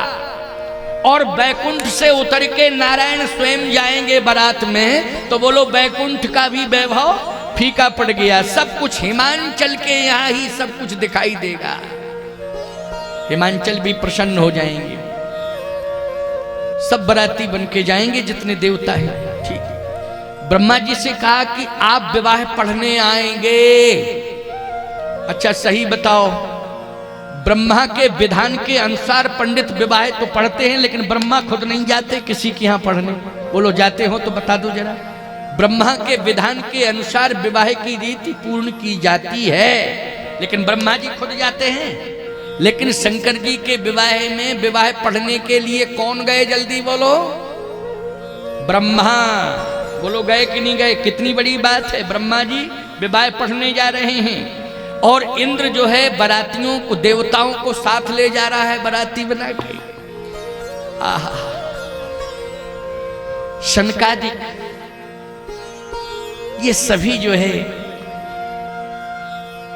और बैकुंठ से उतर के नारायण स्वयं जाएंगे बारात में, तो बोलो बैकुंठ का भी वैभव फीका पड़ गया। सब कुछ हिमांचल के यहाँ ही सब कुछ दिखाई देगा। हिमांचल भी प्रसन्न हो जाएंगे, सब बराती बन के जाएंगे जितने देवता हैं। ठीक। ब्रह्मा जी से कहा कि आप विवाह पढ़ने आएंगे। अच्छा सही बताओ, ब्रह्मा के विधान के अनुसार पंडित विवाह तो पढ़ते हैं, लेकिन ब्रह्मा खुद नहीं जाते किसी के यहां पढ़ने? बोलो जाते हो तो बता दो जरा। ब्रह्मा के विधान के अनुसार विवाह की रीति पूर्ण की जाती है, लेकिन ब्रह्मा जी खुद जाते हैं। लेकिन शंकर जी के विवाह में विवाह पढ़ने के लिए कौन गए? जल्दी बोलो। ब्रह्मा। बोलो गए कि नहीं गए? कितनी बड़ी बात है, ब्रह्मा जी विवाह पढ़ने जा रहे हैं और इंद्र जो है बरातियों को, देवताओं को साथ ले जा रहा है बराती बना के। आहा, शनकादिक ये सभी जो है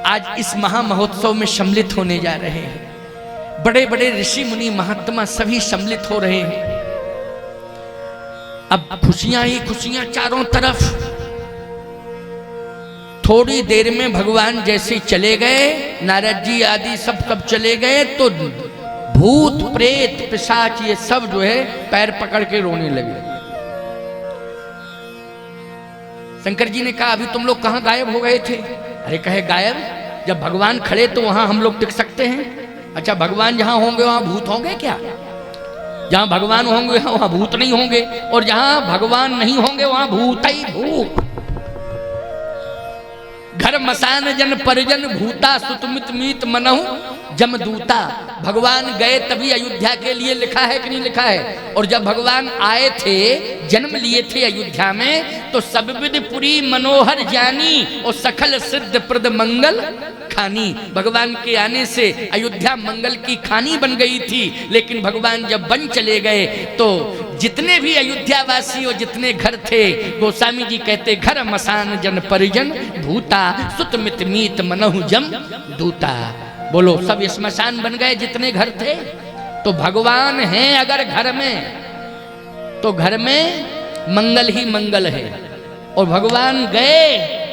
आज इस महामहोत्सव में सम्मिलित होने जा रहे हैं। बड़े बड़े ऋषि मुनि महात्मा सभी सम्मिलित हो रहे हैं। अब खुशियां ही खुशियां चारों तरफ। थोड़ी देर में भगवान जैसे चले गए, नारद जी आदि सब चले गए, तो भूत प्रेत पिशाच ये सब जो है पैर पकड़ के रोने लगे। शंकर जी ने कहा अभी तुम लोग कहां गायब हो गए थे? अरे कहे गायब? जब भगवान खड़े तो वहां हम लोग टिक सकते हैं? अच्छा भगवान जहां होंगे वहां भूत होंगे क्या? जहां भगवान होंगे वहां भूत नहीं होंगे, और जहां भगवान नहीं होंगे वहां भूत ही भूत। घर मसान जन परिजन भूता सुतमित मीत मनहु जमदूता। भगवान गए तभी अयोध्या के लिए लिखा है कि नहीं लिखा है? और जब भगवान आए थे, जन्म लिए थे अयोध्या में, तो सब विधपुरी मनोहर जानी और सकल सिद्ध प्रद मंगल खानी। भगवान के आने से अयोध्या मंगल की खानी बन गई थी। लेकिन भगवान जब बन चले गए तो जितने भी अयोध्यावासी और जितने घर थे, गोस्वामी जी कहते घर मसान जन परिजन भूता सुतमित मीत मनहु जम दूता। बोलो सब स्मशान बन गए जितने घर थे। तो भगवान हैं अगर घर में, तो घर में मंगल ही मंगल है, और भगवान गए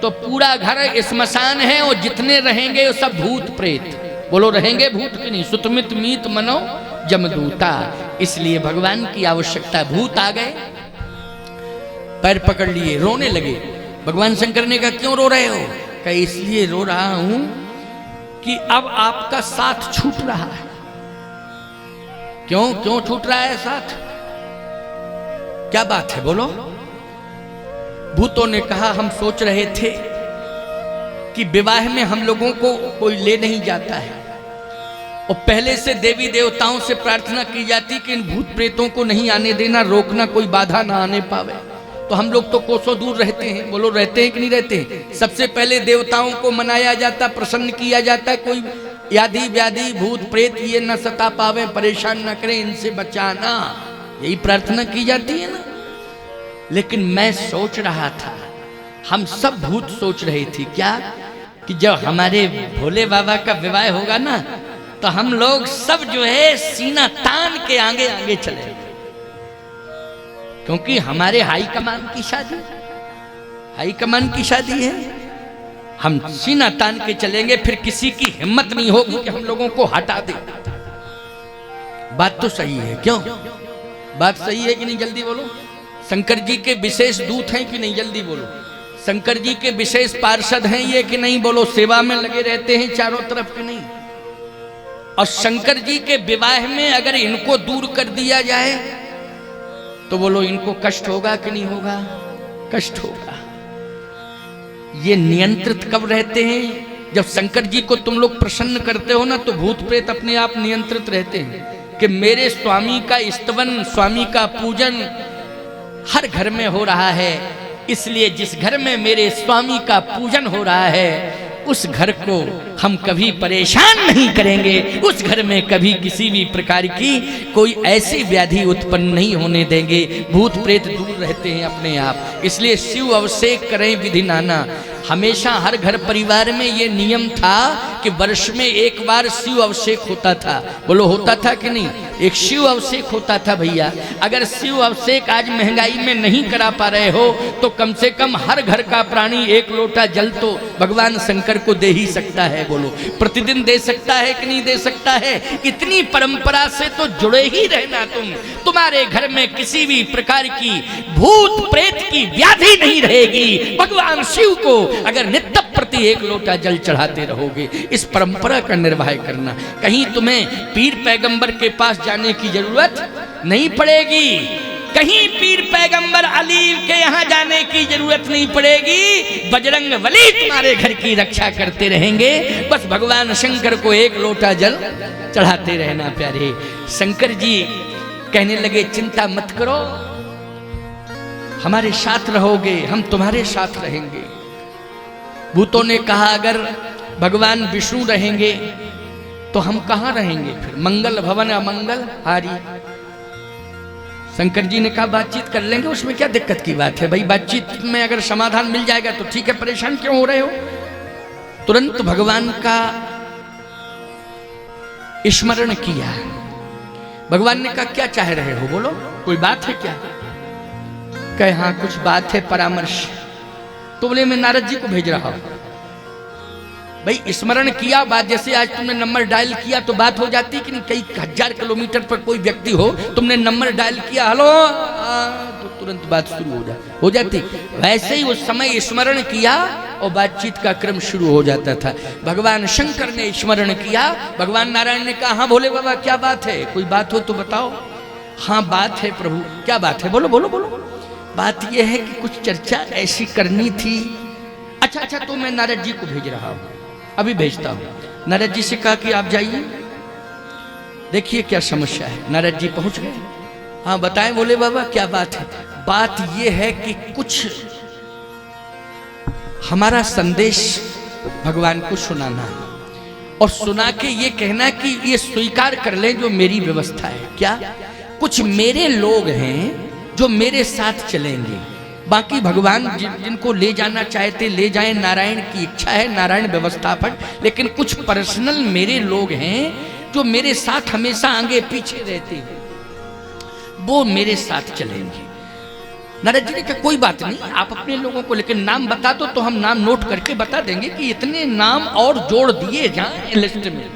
तो पूरा घर स्मशान है, और जितने रहेंगे वो सब भूत प्रेत। बोलो रहेंगे भूत की नहीं? सुतमित मीत मनो जमदूता। इसलिए भगवान की आवश्यकता। भूत आ गए, पैर पकड़ लिए, रोने लगे। भगवान शंकर ने कहा क्यों रो रहे हो? कहा इसलिए रो रहा हूं कि अब आपका साथ छूट रहा है। क्यों क्यों छूट रहा है साथ? क्या बात है बोलो। भूतों ने कहा हम सोच रहे थे कि विवाह में हम लोगों को कोई ले नहीं जाता है, और पहले से देवी देवताओं से प्रार्थना की जाती कि इन भूत प्रेतों को नहीं आने देना, रोकना, कोई बाधा ना आने पावे। तो हम लोग तो कोसों दूर रहते हैं, बोलो रहते हैं कि नहीं रहते हैं? सबसे पहले देवताओं को मनाया जाता, प्रसन्न किया जाता, कोई यादि व्याधि भूत प्रेत ये न सता पावे, परेशान न करें, इनसे बचाना, यही प्रार्थना की जाती है ना। लेकिन मैं सोच रहा था, हम सब भूत सोच रही थी क्या, कि जब हमारे भोले बाबा का विवाह होगा ना, तो हम लोग सब जो है सीना तान के आगे आगे चले, क्योंकि हमारे हाई कमान की शादी, हाई कमान की शादी है, हम सीना तान के चलेंगे, फिर किसी की हिम्मत नहीं होगी कि हम लोगों को हटा दे। बात तो सही है, क्यों? बात सही है कि नहीं? जल्दी बोलो। शंकर जी के विशेष दूत हैं कि नहीं? जल्दी बोलो। शंकर जी के विशेष पार्षद हैं ये कि नहीं? बोलो। सेवा में लगे रहते हैं चारों तरफ कि नहीं? और शंकर जी के विवाह में अगर इनको दूर कर दिया जाए तो बोलो इनको कष्ट होगा कि नहीं होगा? कष्ट होगा। ये नियंत्रित कब रहते हैं? जब शंकर जी को तुम लोग प्रसन्न करते हो ना, तो भूत प्रेत अपने आप नियंत्रित रहते हैं कि मेरे स्वामी का स्तवन, स्वामी का पूजन हर घर में हो रहा है, इसलिए जिस घर में मेरे स्वामी का पूजन हो रहा है उस घर को हम कभी परेशान नहीं करेंगे, उस घर में कभी किसी भी प्रकार की कोई ऐसी व्याधि उत्पन्न नहीं होने देंगे। भूत प्रेत दूर रहते हैं अपने आप, इसलिए शिव अभिषेक करें विधि नाना। हमेशा हर घर परिवार में ये नियम था कि वर्ष में एक बार शिव अभिषेक होता था। बोलो होता था कि नहीं? एक शिव अभिषेक होता था भैया। अगर शिव अभिषेक आज महंगाई में नहीं करा पा रहे हो तो कम से कम हर घर का प्राणी एक लोटा जल तो भगवान शंकर को दे ही सकता है। बोलो प्रतिदिन दे सकता है कि नहीं दे सकता है? इतनी परंपरा से तो जुड़े ही रहना तुम। तुम्हारे घर में किसी भी प्रकार की भूत प्रेत की व्याधि नहीं रहेगी। भगवान शिव को अगर नित्य प्रति एक लोटा जल चढ़ाते रहोगे, इस परंपरा का निर्वाह करना, कहीं तुम्हें पीर पैगंबर के पास जाने की जरूरत नहीं पड़ेगी, कहीं पीर पैगंबर अली के यहाँ जाने की जरूरत नहीं पड़ेगी। बजरंग बली तुम्हारे घर की रक्षा करते रहेंगे। बस भगवान शंकर को एक लोटा जल चढ़ाते रहना। प्यारे शंकर जी कहने लगे चिंता मत करो, हमारे साथ रहोगे, हम तुम्हारे साथ रहेंगे। भूतों ने कहा अगर भगवान विष्णु रहेंगे तो हम कहाँ रहेंगे फिर? मंगल भवन अमंगल हारी। शंकर जी ने कहा बातचीत कर लेंगे, उसमें क्या दिक्कत की बात है भाई, बातचीत में अगर समाधान मिल जाएगा तो ठीक है, परेशान क्यों हो रहे हो? तुरंत भगवान का स्मरण किया। भगवान ने कहा क्या चाह रहे हो, बोलो कोई बात है क्या? कहे हाँ कुछ बात है, परामर्श। तो बोले मैं नारद जी को भेज रहा हूं। भाई स्मरण किया बात, जैसे आज तुमने नंबर डायल किया तो बात हो जाती कि नहीं? कई हजार किलोमीटर पर कोई व्यक्ति हो, तुमने नंबर डायल किया हेलो, तो तुरंत बात शुरू हो जाती। वैसे ही उस समय स्मरण किया और बातचीत का क्रम शुरू हो जाता था। भगवान शंकर ने स्मरण किया, भगवान नारायण ने कहा हाँ भोले बाबा क्या बात है, कोई बात हो तो बताओ। हाँ बात है प्रभु। क्या बात है? बोलो बोलो बोलो। बात यह है कि कुछ चर्चा ऐसी करनी थी। अच्छा तो मैं नारद जी को भेज रहा हूं, अभी भेजता हूं। नारद जी से कहा कि आप जाइए, देखिए क्या समस्या है। नारद जी पहुंच गए। हाँ बताएं बोले बाबा क्या बात है? बात यह है कि कुछ हमारा संदेश भगवान को सुनाना है और सुना के ये कहना कि ये स्वीकार कर लें जो मेरी व्यवस्था है। क्या? कुछ मेरे लोग हैं जो मेरे साथ चलेंगे, बाकी भगवान जिनको ले जाना चाहते ले जाएं, नारायण की इच्छा है, नारायण व्यवस्थापक। लेकिन कुछ पर्सनल मेरे लोग हैं जो मेरे साथ हमेशा आगे पीछे रहते हैं, वो मेरे साथ चलेंगे। नारद जी ने कहा कोई बात नहीं, आप अपने लोगों को लेकिन नाम बता दो तो हम नाम नोट करके बता देंगे कि इतने नाम और जोड़ दिए जाएं लिस्ट में,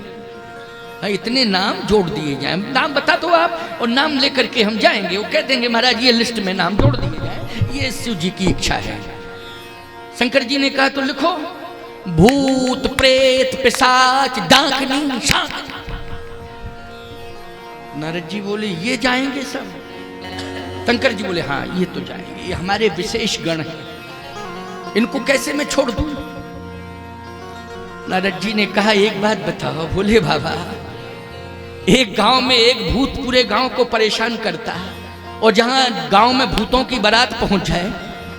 इतने नाम जोड़ दिए जाएं। नाम बता दो आप और नाम लेकर के हम जाएंगे। वो कह देंगे महाराज ये लिस्ट में नाम जोड़ दिए जाएं, ये शिव जी की इच्छा है। शंकर जी ने कहा तो लिखो भूत प्रेत पिशाच डाकनी शाकनी। नारद जी बोले ये जाएंगे सब? शंकर जी बोले हाँ ये तो जाएंगे, ये हमारे विशेष गण हैं, इनको कैसे मैं छोड़ दूं? नारद जी ने कहा एक बात बताओ भोले बाबा, एक गांव में एक भूत पूरे गांव को परेशान करता है, और जहां गांव में भूतों की बारात पहुंच जाए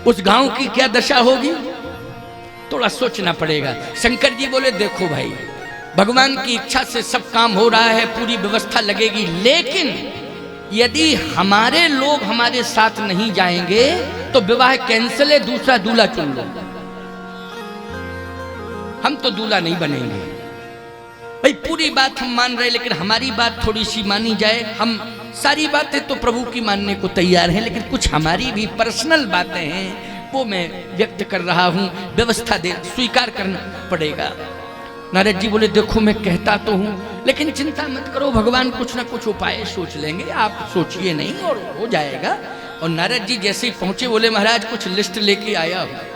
उस गांव की क्या दशा होगी? थोड़ा सोचना पड़ेगा। शंकर जी बोले देखो भाई, भगवान की इच्छा से सब काम हो रहा है, पूरी व्यवस्था लगेगी, लेकिन यदि हमारे लोग हमारे साथ नहीं जाएंगे तो विवाह कैंसिल है, दूसरा दूल्हा चुन लो। हम तो दूल्हा नहीं बनेंगे भाई, पूरी बात हम मान रहे, लेकिन हमारी बात थोड़ी सी मानी जाए। हम सारी बातें तो प्रभु की मानने को तैयार हैं, लेकिन कुछ हमारी भी पर्सनल बातें हैं, वो मैं व्यक्त कर रहा हूं, व्यवस्था दे स्वीकार करना पड़ेगा। नारद जी बोले देखो मैं कहता तो हूं, लेकिन चिंता मत करो, भगवान कुछ ना कुछ उपाय सोच लेंगे, आप सोचिए नहीं और हो जाएगा। और नारद जी जैसे ही पहुंचे बोले महाराज कुछ लिस्ट लेके आया हूं।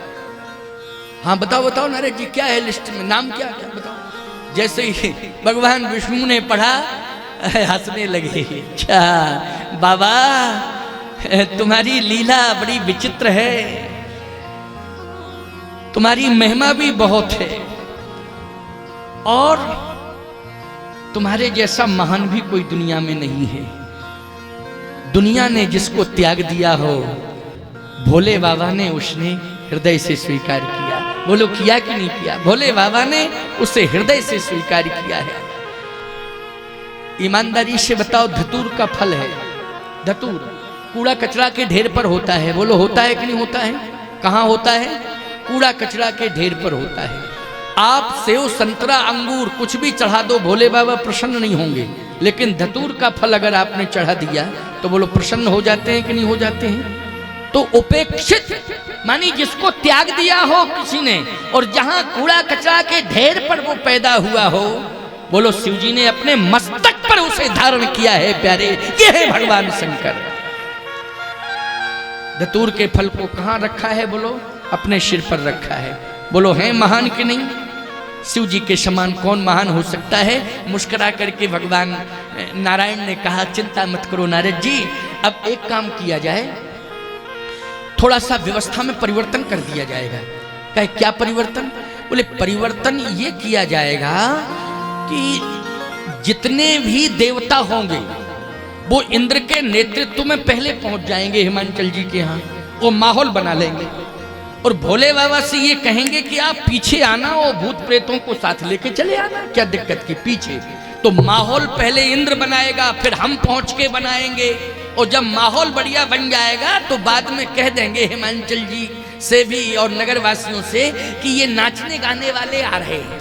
हाँ बताओ बताओ नारद जी क्या है लिस्ट में, नाम क्या क्या बताओ। जैसे ही भगवान विष्णु ने पढ़ा हंसने लगे, अच्छा बाबा तुम्हारी लीला बड़ी विचित्र है, तुम्हारी महिमा भी बहुत है, और तुम्हारे जैसा महान भी कोई दुनिया में नहीं है। दुनिया ने जिसको त्याग दिया हो, भोले बाबा ने उसने हृदय से स्वीकार किया। बोलो किया कि नहीं किया? भोले बाबा ने उसे हृदय से स्वीकार किया है। ईमानदारी से बताओ, धतूर का फल है, धतूर कूड़ा कचरा के ढेर पर होता है। बोलो होता है कि नहीं होता है? कहाँ होता है? कूड़ा कचरा के ढेर पर होता है। आप सेव संतरा अंगूर कुछ भी चढ़ा दो, भोले बाबा प्रसन्न नहीं होंगे, लेकिन धतूर का फल अगर आपने चढ़ा दिया तो बोलो प्रसन्न हो जाते हैं कि नहीं हो जाते हैं? तो उपेक्षित मानी जिसको त्याग दिया हो किसी ने, और जहां कूड़ा कचरा के ढेर पर वो पैदा हुआ हो, बोलो शिव जी ने अपने मस्तक पर उसे धारण किया है प्यारे। ये है भगवान शंकर। धतूर के फल को कहां रखा है? बोलो अपने सिर पर रखा है। बोलो है महान कि नहीं? शिव जी के समान कौन महान हो सकता है? मुस्कुरा करके भगवान नारायण ने कहा चिंता मत करो नारद जी, अब एक काम किया जाए, थोड़ा सा व्यवस्था में परिवर्तन कर दिया जाएगा। कहे क्या परिवर्तन? बोले परिवर्तन ये किया जाएगा कि जितने भी देवता होंगे वो इंद्र के नेतृत्व में पहले पहुंच जाएंगे हिमांचल जी के यहाँ, वो माहौल बना लेंगे, और भोले बाबा से ये कहेंगे कि आप पीछे आना और भूत प्रेतों को साथ लेके चले आना, क्या दिक्कत की पीछे। तो माहौल पहले इंद्र बनाएगा, फिर हम पहुंच के बनाएंगे, और जब माहौल बढ़िया बन जाएगा तो बाद में कह देंगे हिमांचल जी से भी और नगरवासियों से कि ये नाचने गाने वाले आ रहे हैं।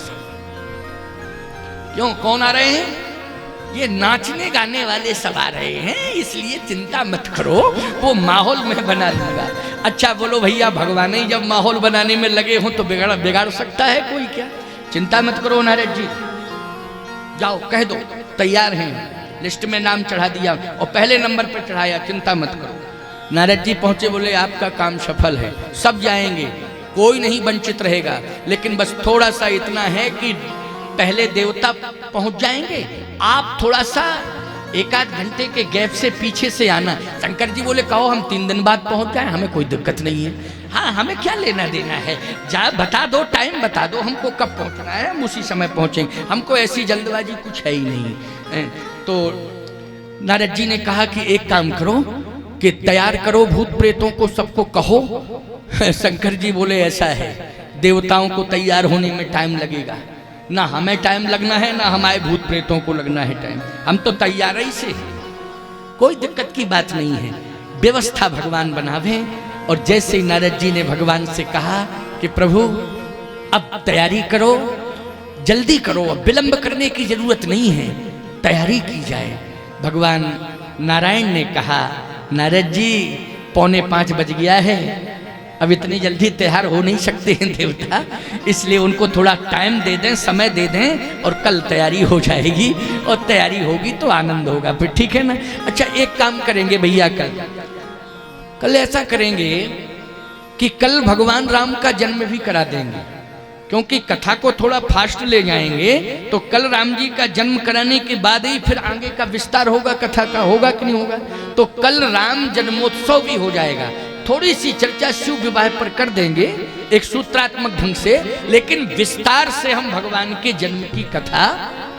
क्यों कौन आ रहे हैं? ये नाचने गाने वाले सब आ रहे हैं, इसलिए चिंता मत करो, वो माहौल में बना दूंगा। अच्छा बोलो भैया, भगवान ही जब माहौल बनाने में लगे हो तो बिगाड़ सकता है कोई क्या? चिंता मत करो नारद जी, जाओ कह दो तैयार हैं, लिस्ट में नाम चढ़ा दिया और पहले नंबर पर चढ़ाया, चिंता मत करो। नारद जी पहुंचे, बोले आपका काम सफल है, सब जाएंगे, कोई नहीं वंचित रहेगा, लेकिन बस थोड़ा सा इतना है कि पहले देवता पहुंच जाएंगे, आप थोड़ा सा एक आध घंटे के गैप से पीछे से आना। शंकर जी बोले कहो हम 3 दिन बाद पहुंच जाए, हमें कोई दिक्कत नहीं है। हाँ हमें क्या लेना देना है, जा बता दो, टाइम बता दो हमको कब पहुंचना है, हम उसी समय पहुंचेंगे, हमको ऐसी जल्दबाजी कुछ है ही नहीं। तो नारद जी ने कहा कि एक काम करो कि तैयार करो भूत प्रेतों को, सबको कहो। शंकर जी बोले ऐसा है, देवताओं को तैयार होने में टाइम लगेगा, ना हमें टाइम लगना है ना हमारे भूत प्रेतों को लगना है टाइम, हम तो तैयार ही से, कोई दिक्कत की बात नहीं है, व्यवस्था भगवान बनावे। और जैसे नारद जी ने भगवान से कहा कि प्रभु अब तैयारी करो, जल्दी करो, अब विलंब करने की जरूरत नहीं है, तैयारी की जाए। भगवान नारायण ने कहा नारद जी 4:45 बज गया है, अब इतनी जल्दी तैयार हो नहीं सकते हैं देवता, इसलिए उनको थोड़ा टाइम दे दें, समय दे दें, और कल तैयारी हो जाएगी, और तैयारी होगी तो आनंद होगा फिर, ठीक है ना। अच्छा एक काम करेंगे भैया, कल ऐसा करेंगे कि कल भगवान राम का जन्म भी करा देंगे, क्योंकि कथा को थोड़ा फास्ट ले जाएंगे तो कल राम जी का जन्म कराने के बाद ही फिर आगे का विस्तार होगा कथा का, होगा कि नहीं होगा। तो कल राम जन्मोत्सव भी हो जाएगा, थोड़ी सी चर्चा शिव विवाह पर कर देंगे, एक सूत्रात्मक ढंग से, लेकिन विस्तार से हम भगवान के जन्म की कथा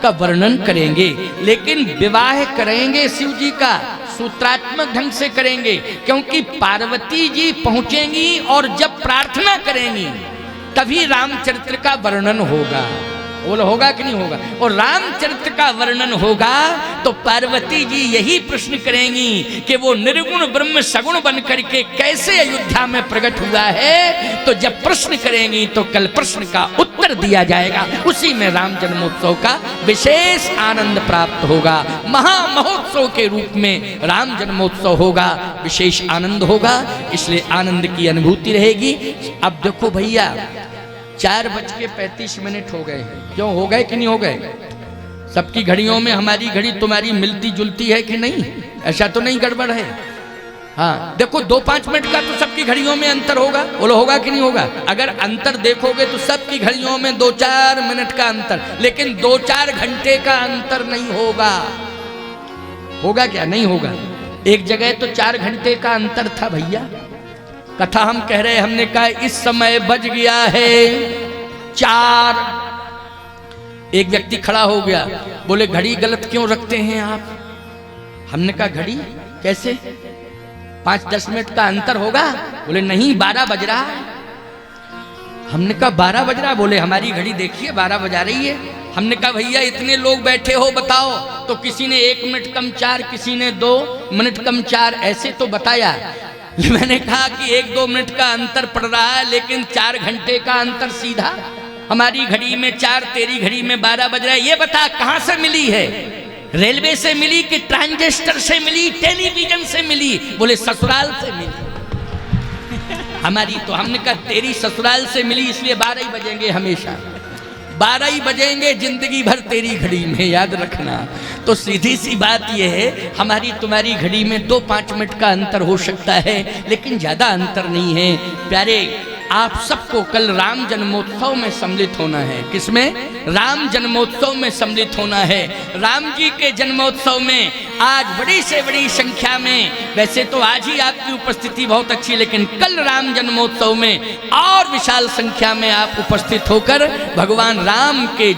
का वर्णन करेंगे। लेकिन विवाह करेंगे शिव जी का सूत्रात्मक ढंग से करेंगे, क्योंकि पार्वती जी पहुंचेंगी और जब प्रार्थना करेंगी तभी रामचरित्र का वर्णन होगा। बोलो होगा कि नहीं होगा? और रामचरित्र का वर्णन होगा तो पार्वती जी यही प्रश्न करेंगी कि वो निर्गुण ब्रह्म सगुण बन करके कैसे अयोध्या में प्रकट हुआ है। तो जब प्रश्न करेंगी तो कल प्रश्न का उत्तर दिया जाएगा, उसी में राम जन्मोत्सव का विशेष आनंद प्राप्त होगा। महामहोत्सव के रूप में राम जन्मोत्सव होगा, विशेष आनंद होगा, इसलिए आनंद की अनुभूति रहेगी। अब देखो भैया 4:35 हो गए हैं। क्यों हो गए कि नहीं हो गए? सबकी घड़ियों में हमारी घड़ी तुम्हारी मिलती जुलती है कि नहीं? ऐसा तो नहीं गड़बड़ है? हाँ देखो 2-5 मिनट का तो सबकी घड़ियों में अंतर होगा। बोलो होगा कि नहीं होगा? अगर अंतर देखोगे तो सबकी घड़ियों में 2-4 मिनट का अंतर, लेकिन 2-4 घंटे का अंतर नहीं होगा। होगा क्या? नहीं होगा। एक जगह तो 4 घंटे का अंतर था भैया। कथा हम कह रहे, हमने कहा इस समय बज गया है 4। एक व्यक्ति खड़ा हो गया, बोले घड़ी गलत क्यों रखते हैं आप? हमने कहा घड़ी कैसे? 5-10 मिनट का अंतर होगा? बोले नहीं 12 बज रहा है। हमने कहा 12 बज रहा? बोले हमारी घड़ी देखिए 12 बजा रही है। हमने कहा भैया इतने लोग बैठे हो बताओ, तो किसी ने 1 मिनट कम 4, किसी ने 2 मिनट कम 4, ऐसे तो बताया। मैंने कहा कि 1-2 मिनट का अंतर पड़ रहा है, लेकिन 4 घंटे का अंतर सीधा। हमारी घड़ी में 4, तेरी घड़ी में 12 बज रहा है। ये बता कहां से मिली है? रेलवे से मिली कि ट्रांजिस्टर से मिली, टेलीविजन से मिली? बोले ससुराल से मिली। हमारी तो, हमने कहा तेरी ससुराल से मिली इसलिए 12 ही बजेंगे, हमेशा 12 ही बजेंगे जिंदगी भर तेरी घड़ी में, याद रखना। तो सीधी सी बात यह है, हमारी तुम्हारी घड़ी में 2-5 मिनट का अंतर हो सकता है, लेकिन ज़्यादा अंतर नहीं है। प्यारे आप सबको कल राम जन्मोत्सव में सम्मिलित होना है। किसमें? राम जन्मोत्सव में सम्मिलित होना है। राम जी के जन्मोत्सव में आज बड़ी से बड़ी संख्या में, वैसे तो आज ही आपकी उपस्थिति बहुत अच्छी, लेकिन कल राम जन्मोत्सव में और विशाल संख्या में आप उपस्थित होकर भगवान राम के